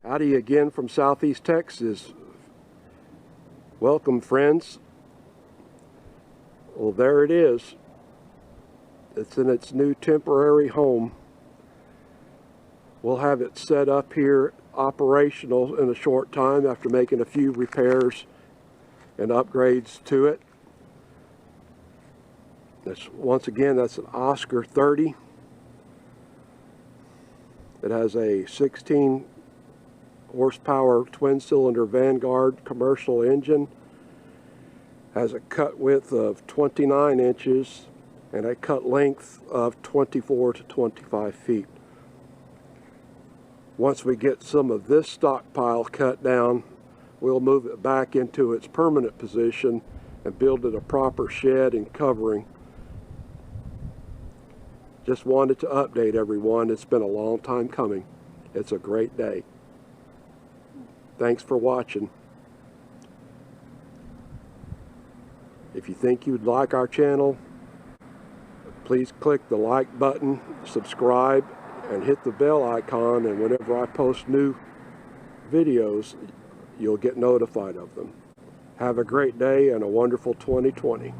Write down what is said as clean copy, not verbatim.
Howdy again from Southeast Texas. Welcome, friends. Well, there it is. It's in its new temporary home. We'll have it set up here operational in a short time after making a few repairs and upgrades to it. Once again, that's an Oscar 30. It has a 16 horsepower twin-cylinder Vanguard commercial engine, has a cut width of 29 inches and a cut length of 24 to 25 feet. Once we get some of this stockpile cut down, we'll move it back into its permanent position and build it a proper shed and covering. Just wanted to update everyone. It's been a long time coming. It's a great day. Thanks for watching. If you think you'd like our channel, please click the like button, subscribe, and hit the bell icon, and whenever I post new videos, you'll get notified of them. Have a great day and a wonderful 2020.